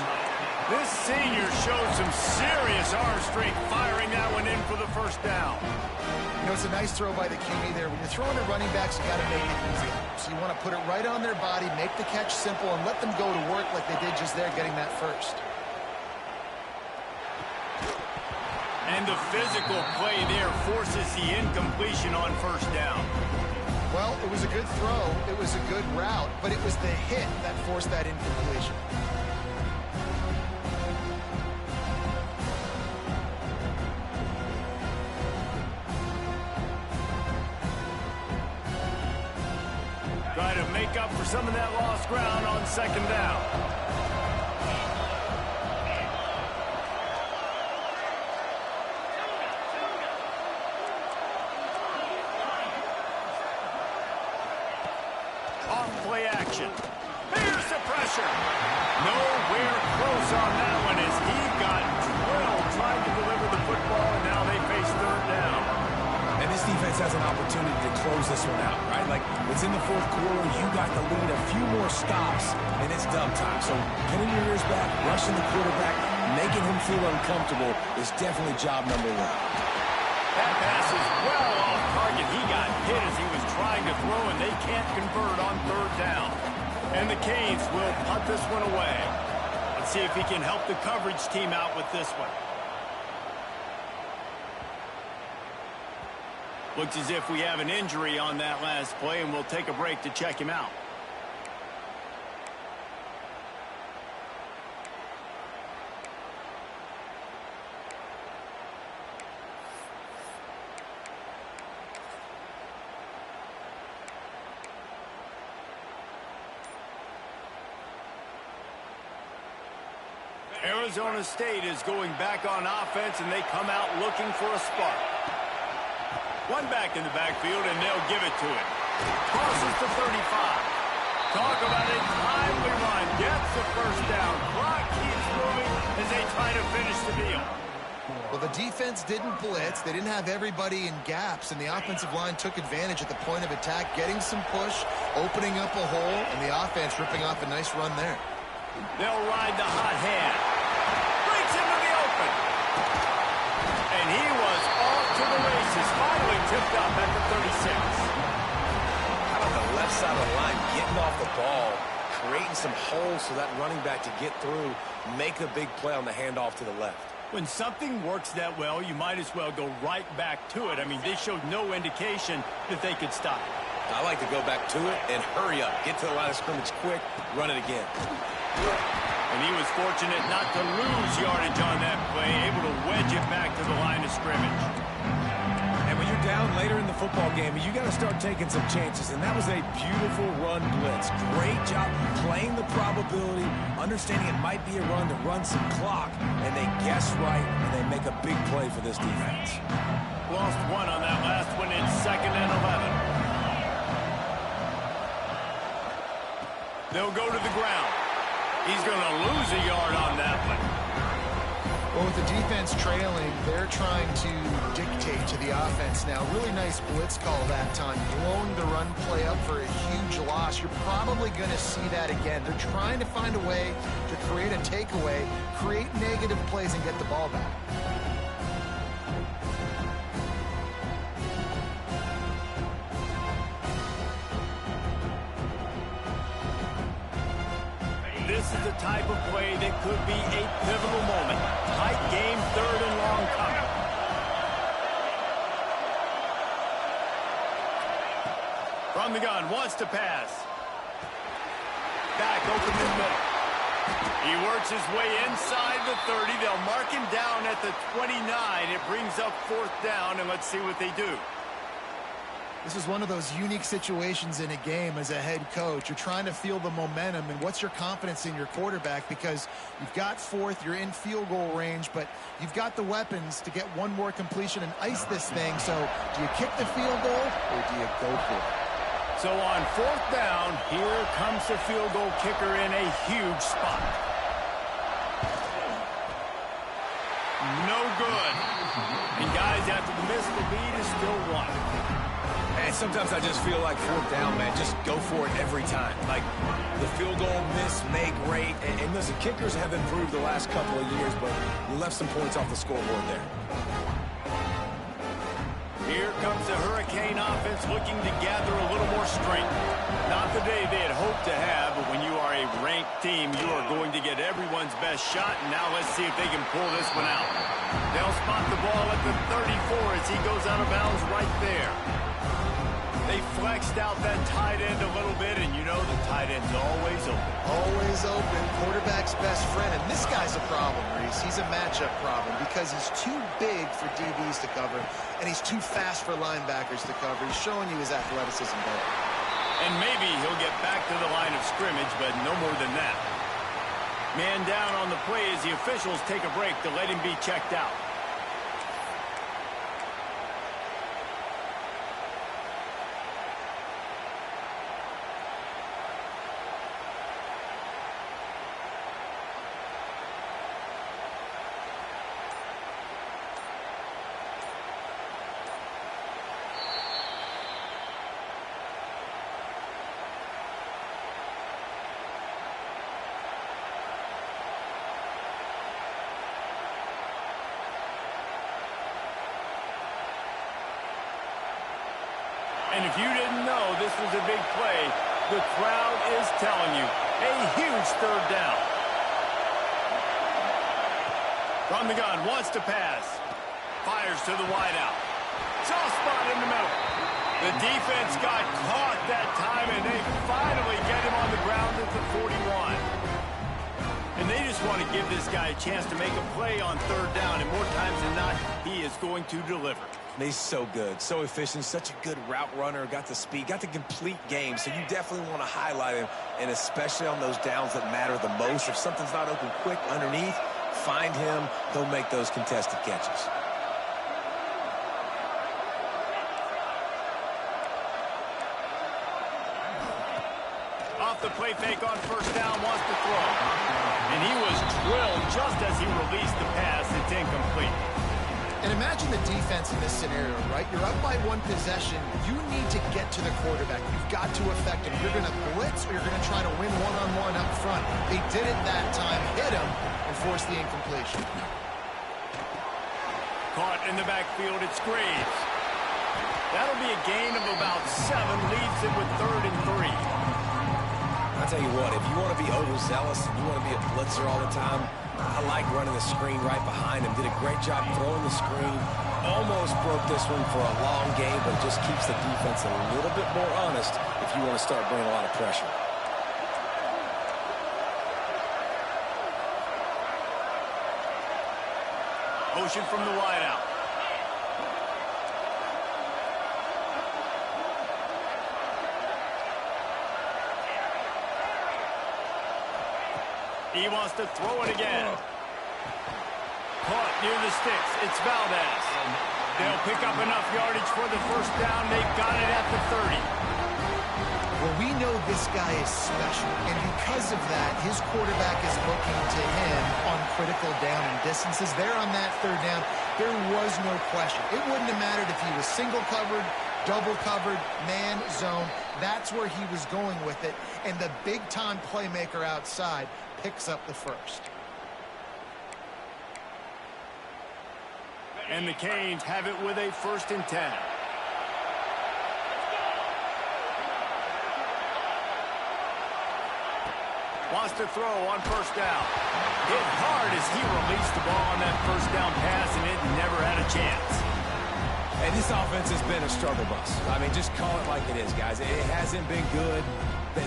This senior showed some serious arm strength firing that one in for the 1st down. You know, it's a nice throw by the QB there. When you're throwing to running backs, you got to make it easy. So you want to put it right on their body, make the catch simple, and let them go to work like they did just there, getting that first. And the physical play there forces the incompletion on 1st down. Well, it was a good throw. It was a good route, but it was the hit that forced that incompletion. Try to make up for some of that lost ground on 2nd down. Off-play action. Here's the pressure. Nowhere close on that one as he got drilled trying to deliver the football, and now they face 3rd down. And this defense has an opportunity to close this one out, right? Like, it's in the 4th quarter, you got the lead, a few more stops, and it's dub time. So pinning your ears back, rushing the quarterback, making him feel uncomfortable is definitely job number 1. That pass is well off target. He got hit as he was trying to throw, and they can't convert on 3rd down. And the Canes will punt this one away. Let's see if he can help the coverage team out with this one. Looks as if we have an injury on that last play, and we'll take a break to check him out. Arizona State is going back on offense, and they come out looking for a spark. One back in the backfield, and they'll give it to him. Crosses to 35. Talk about a timely run. Gets the 1st down. Clock keeps moving as they try to finish the deal. Well, the defense didn't blitz. They didn't have everybody in gaps, and the offensive line took advantage at the point of attack, getting some push, opening up a hole, and the offense ripping off a nice run there. They'll ride the hot hand. Breaks into the open. And he was off to the races, finally tipped up at the 36. How about the left side of the line getting off the ball, creating some holes for that running back to get through, make a big play on the handoff to the left. When something works that well, you might as well go right back to it. I mean, they showed no indication that they could stop it. I like to go back to it and hurry up. Get to the line of scrimmage quick, run it again. And he was fortunate not to lose yardage on that play, able to wedge it back to the line of scrimmage. And when you're down later in the football game, you got to start taking some chances, and that was a beautiful run blitz. Great job playing the probability, understanding it might be a run to run some clock, and they guess right, and they make a big play for this defense. Lost one on that last one. It's 2nd and 11. They'll go to the ground. He's going to lose a yard on that one. Well, with the defense trailing, they're trying to dictate to the offense now. Really nice blitz call that time, blowing the run play up for a huge loss. You're probably going to see that again. They're trying to find a way to create a takeaway, create negative plays, and get the ball back. This is the type of play that could be a pivotal moment. Tight game, 3rd and long coming. From the gun, wants to pass. Back open in the middle. He works his way inside the 30. They'll mark him down at the 29. It brings up 4th down, and let's see what they do. This is one of those unique situations in a game as a head coach. You're trying to feel the momentum, and what's your confidence in your quarterback, because you've got 4th, you're in field goal range, but you've got the weapons to get one more completion and ice this thing. So do you kick the field goal or do you go for it? So on 4th down, here comes the field goal kicker in a huge spot. No good. And guys, after the miss, the lead is still 1. And sometimes I just feel like 4th down, man. Just go for it every time. Like the field goal miss, make rate. And listen, kickers have improved the last couple of years, but we left some points off the scoreboard there. Here comes the Hurricane offense looking to gather a little more strength. Not the day they had hoped to have, but when you are a ranked team, you are going to get everyone's best shot. And now let's see if they can pull this one out. They'll spot the ball at the 34 as he goes out of bounds right there. They flexed out that tight end a little bit, and you know the tight end's always open. Always open. Quarterback's best friend. And this guy's a problem, Reese. He's a matchup problem because he's too big for DBs to cover, and he's too fast for linebackers to cover. He's showing you his athleticism there. And maybe he'll get back to the line of scrimmage, but no more than that. Man down on the play as the officials take a break to let him be checked out. And if you didn't know this was a big play, the crowd is telling you. A huge 3rd down. From the gun, wants to pass. Fires to the wideout. Soft spot in the middle. The defense got caught that time, and they finally get him on the ground at the 41. And they just want to give this guy a chance to make a play on 3rd down, and more times than not, he is going to deliver. He's so good, so efficient, such a good route runner, got the speed, got the complete game, so you definitely want to highlight him, and especially on those downs that matter the most. If something's not open quick underneath, find him, he'll make those contested catches. Off the play fake on 1st down, wants to throw. And he was drilled just as he released the pass. It's incomplete. And imagine the defense in this scenario, right? You're up by one possession. You need to get to the quarterback. You've got to affect him. You're going to blitz or you're going to try to win one-on-one up front. They did it that time, hit him, and forced the incompletion. Caught in the backfield, it's Graves. That'll be a gain of about 7, leaves it with 3rd and 3. I'll tell you what, if you want to be overzealous and you want to be a blitzer all the time, I like running the screen right behind him. Did a great job throwing the screen. Almost broke this one for a long game, but it just keeps the defense a little bit more honest if you want to start bringing a lot of pressure. Motion from the wideout. He wants to throw it again. Caught near the sticks. It's Valdez. They'll pick up enough yardage for the first down. They got it at the 30. Well, we know this guy is special, and because of that, his quarterback is looking to him on critical down and distances. There on that 3rd down, there was no question. It wouldn't have mattered if he was single covered, double covered, man, zone. That's where he was going with it, and the big-time playmaker outside picks up the first. And the Canes have it with a 1st and 10. Wants to throw on 1st down. Hit hard as he released the ball on that 1st down pass, and it never had a chance. And this offense has been a struggle bus. I mean, just call it like it is, guys. It hasn't been good,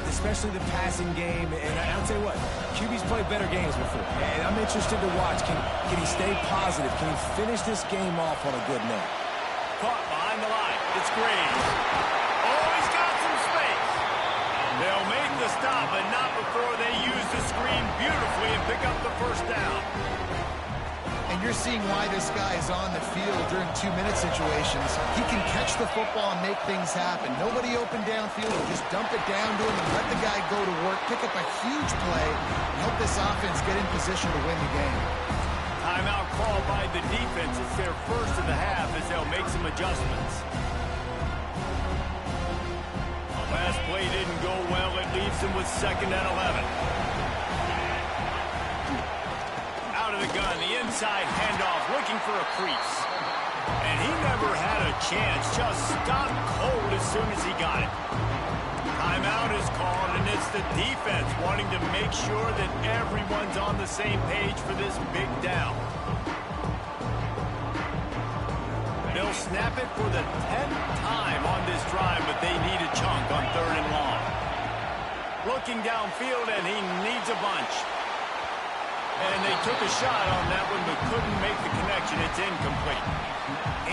especially the passing game. And I'll tell you what, QB's played better games before. And I'm interested to watch. Can he stay positive? Can he finish this game off on a good note? Caught behind the line. It's Graves. Oh, he's got some space. They'll make the stop, but not before they use the screen beautifully and pick up the 1st down. And you're seeing why this guy is on the field during 2-minute situations. He can catch the football and make things happen. Nobody open downfield, just dump it down to him and let the guy go to work, pick up a huge play, and help this offense get in position to win the game. Timeout called by the defense. It's their first of the half as they'll make some adjustments. The last play didn't go well. It leaves them with 2nd and 11. Out of the gun, the inside handoff, looking for a crease. And he never had a chance, just stopped cold as soon as he got it. Timeout is called, and it's the defense wanting to make sure that everyone's on the same page for this big down. They'll snap it for the 10th time on this drive, but they need a chunk on 3rd and long. Looking downfield, and he needs a bunch. And they took a shot on that one, but couldn't make the connection. It's incomplete.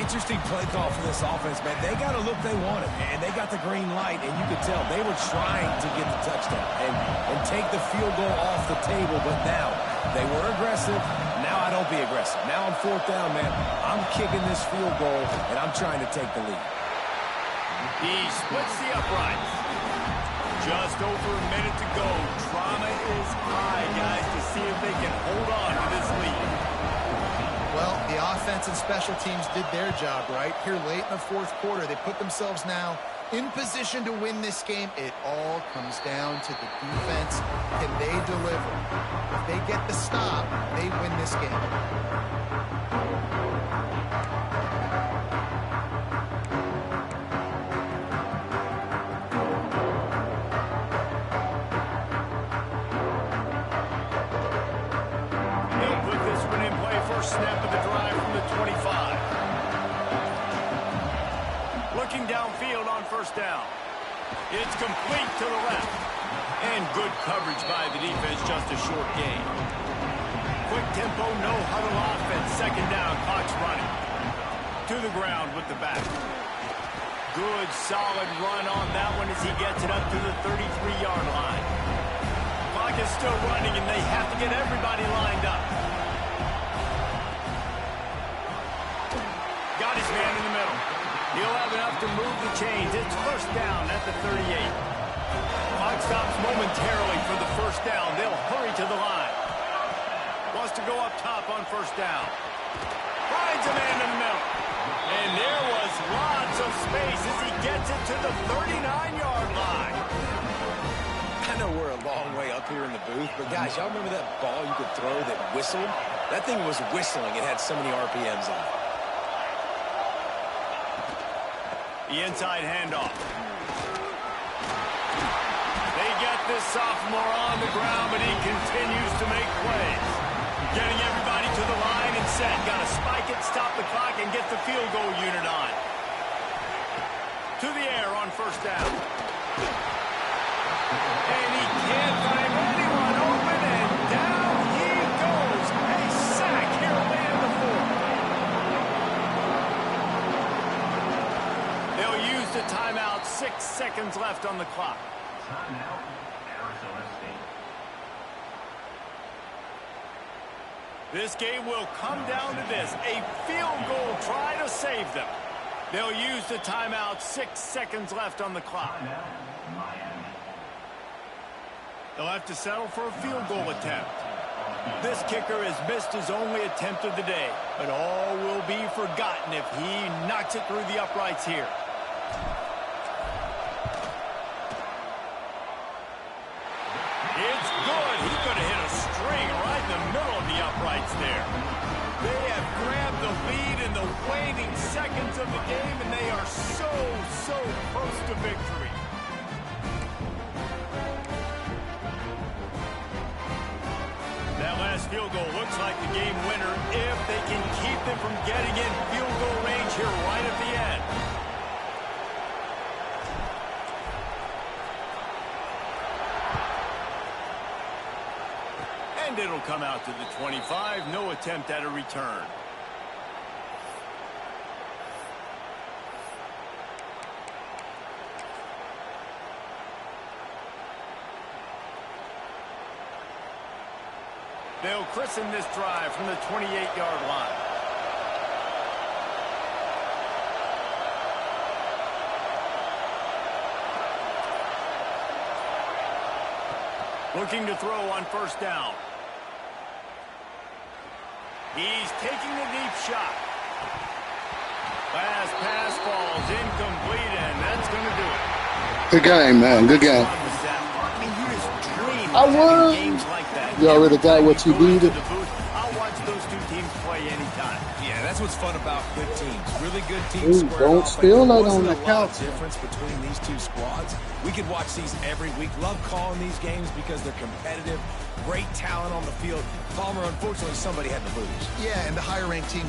Interesting play call for this offense, man. They got a look they wanted, and they got the green light, and you could tell they were trying to get the touchdown and take the field goal off the table, but now they were aggressive. Now I don't be aggressive. Now on 4th down, man, I'm kicking this field goal, and I'm trying to take the lead. He splits the uprights. Just over a minute to go. Drama is high, guys, to see if they can hold on to this lead. Well, the offense and special teams did their job, right? Here late in the 4th quarter, they put themselves now in position to win this game. It all comes down to the defense. Can they deliver? If they get the stop, they win this game. Snap of the drive from the 25. Looking downfield on 1st down. It's complete to the left. And good coverage by the defense, just a short gain. Quick tempo, no huddle offense. 2nd down, clock's running. To the ground with the back. Good, solid run on that one as he gets it up to the 33-yard line. Clock is still running, and they have to get everybody lined up. Got his man in the middle. He'll have enough to move the chains. It's 1st down at the 38. Clock stops momentarily for the 1st down. They'll hurry to the line. Wants to go up top on 1st down. Finds a man in the space as he gets it to the 39-yard line. I know we're a long way up here in the booth, but guys, y'all remember that ball you could throw that whistled? That thing was whistling. It had so many RPMs on it. The inside handoff. They get this sophomore on the ground, but he continues to make plays. Getting everybody to the line and set. Got to spike it, stop the clock, and get the field goal unit on. To the air on first down. And he can't find anyone open, and down he goes. A sack here late in the fourth. They'll use the timeout. 6 seconds left on the clock. Timeout, Arizona State. This game will come down to this. A field goal try to save them. They'll use the timeout. 6 seconds left on the clock. Timeout, Miami. They'll have to settle for a field goal attempt. This kicker has missed his only attempt of the day, but all will be forgotten if he knocks it through the uprights here. It's good. He could have hit a string right in the middle of the uprights there. They have grabbed the lead in the waning seconds of the game, and they are so close to victory. That last field goal looks like the game winner if they can keep them from getting in field goal range here right at the end. And it'll come out to the 25. No attempt at a return. They'll christen this drive from the 28-yard line. Looking to throw on first down. He's taking the deep shot. Last pass falls incomplete, and that's going to do it. Good game, man. Good game. I mean, you just dream I of would. having games like that. You already got what you Go into needed. the booth. I'll watch those two teams play anytime. Yeah, that's what's fun about good teams. Really good teams Ooh, squared don't off. spill There that on wasn't the a lot of couch. difference between these two squads. We could watch these every week. Love calling these games because they're competitive. Great talent on the field. Palmer, unfortunately, somebody had to lose. Yeah, and the higher-ranked team